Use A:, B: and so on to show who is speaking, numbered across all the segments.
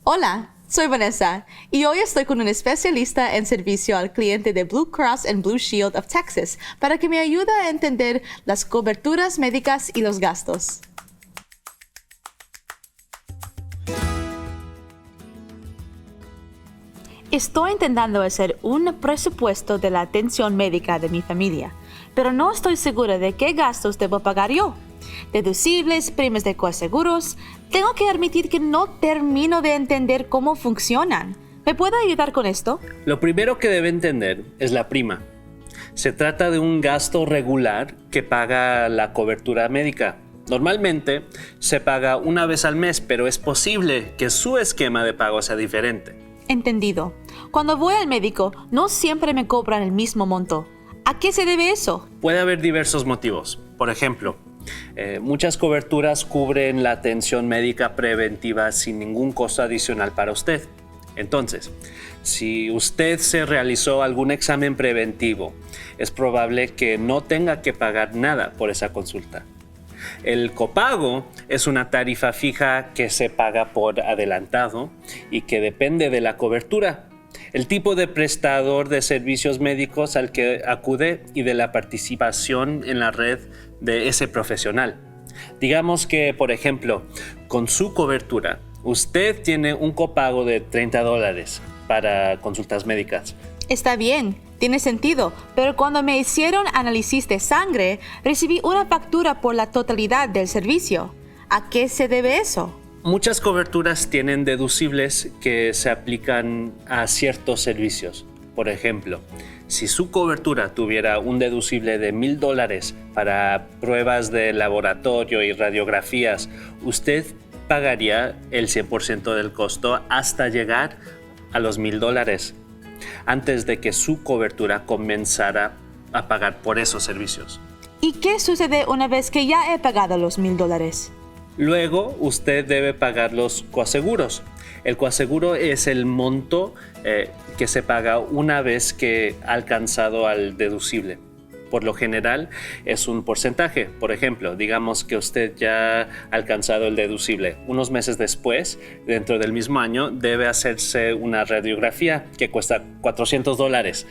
A: Hola, soy Vanessa y hoy estoy con un especialista en servicio al cliente de Blue Cross and Blue Shield of Texas para que me ayude a entender las coberturas médicas y los gastos. Estoy intentando hacer un presupuesto de la atención médica de mi familia, pero no estoy segura de qué gastos debo pagar yo. Deducibles, primas de coaseguros. Tengo que admitir que no termino de entender cómo funcionan. ¿Me puede ayudar con esto?
B: Lo primero que debe entender es la prima. Se trata de un gasto regular que paga la cobertura médica. Normalmente se paga una vez al mes, pero es posible que su esquema de pago sea diferente.
A: Entendido. Cuando voy al médico, no siempre me cobran el mismo monto. ¿A qué se debe eso?
B: Puede haber diversos motivos. Por ejemplo, muchas coberturas cubren la atención médica preventiva sin ningún costo adicional para usted. Entonces, si usted se realizó algún examen preventivo, es probable que no tenga que pagar nada por esa consulta. El copago es una tarifa fija que se paga por adelantado y que depende de la cobertura, el tipo de prestador de servicios médicos al que acude y de la participación en la red de ese profesional. Digamos que, por ejemplo, con su cobertura, usted tiene un copago de $30 para consultas médicas.
A: Está bien, tiene sentido, pero cuando me hicieron análisis de sangre, recibí una factura por la totalidad del servicio. ¿A qué se debe eso?
B: Muchas coberturas tienen deducibles que se aplican a ciertos servicios. Por ejemplo, si su cobertura tuviera un deducible de $1,000 para pruebas de laboratorio y radiografías, usted pagaría el 100% del costo hasta llegar a los $1,000 antes de que su cobertura comenzara a pagar por esos servicios.
A: ¿Y qué sucede una vez que ya he pagado los $1,000?
B: Luego, usted debe pagar los coaseguros. El coaseguro es el monto que se paga una vez que ha alcanzado al deducible. Por lo general, es un porcentaje. Por ejemplo, digamos que usted ya ha alcanzado el deducible. Unos meses después, dentro del mismo año, debe hacerse una radiografía que cuesta $400.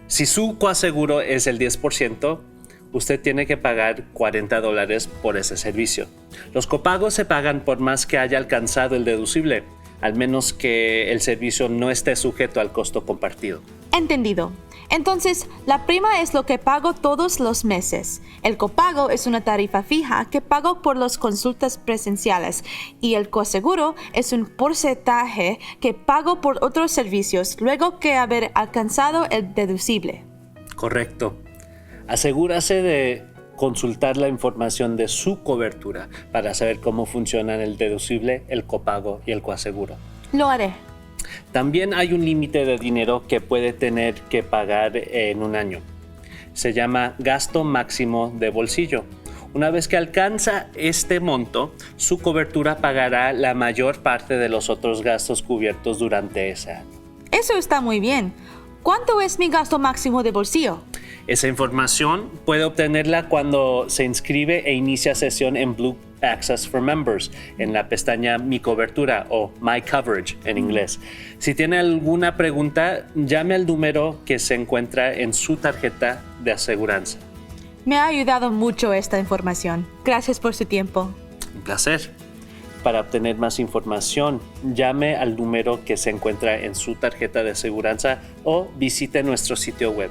B: Si su coaseguro es el 10%, usted tiene que pagar $40 por ese servicio. Los copagos se pagan por más que haya alcanzado el deducible, al menos que el servicio no esté sujeto al costo compartido.
A: Entendido. Entonces, la prima es lo que pago todos los meses. El copago es una tarifa fija que pago por las consultas presenciales y el coaseguro es un porcentaje que pago por otros servicios luego que haber alcanzado el deducible.
B: Correcto. Asegúrase de consultar la información de su cobertura para saber cómo funcionan el deducible, el copago y el coaseguro.
A: Lo haré.
B: También hay un límite de dinero que puede tener que pagar en un año. Se llama gasto máximo de bolsillo. Una vez que alcanza este monto, su cobertura pagará la mayor parte de los otros gastos cubiertos durante ese año.
A: Eso está muy bien. ¿Cuánto es mi gasto máximo de bolsillo?
B: Esa información puede obtenerla cuando se inscribe e inicia sesión en Blue Access for Members, en la pestaña Mi Cobertura o My Coverage en inglés. Si tiene alguna pregunta, llame al número que se encuentra en su tarjeta de aseguranza.
A: Me ha ayudado mucho esta información. Gracias por su tiempo.
B: Un placer. Para obtener más información, llame al número que se encuentra en su tarjeta de aseguranza o visite nuestro sitio web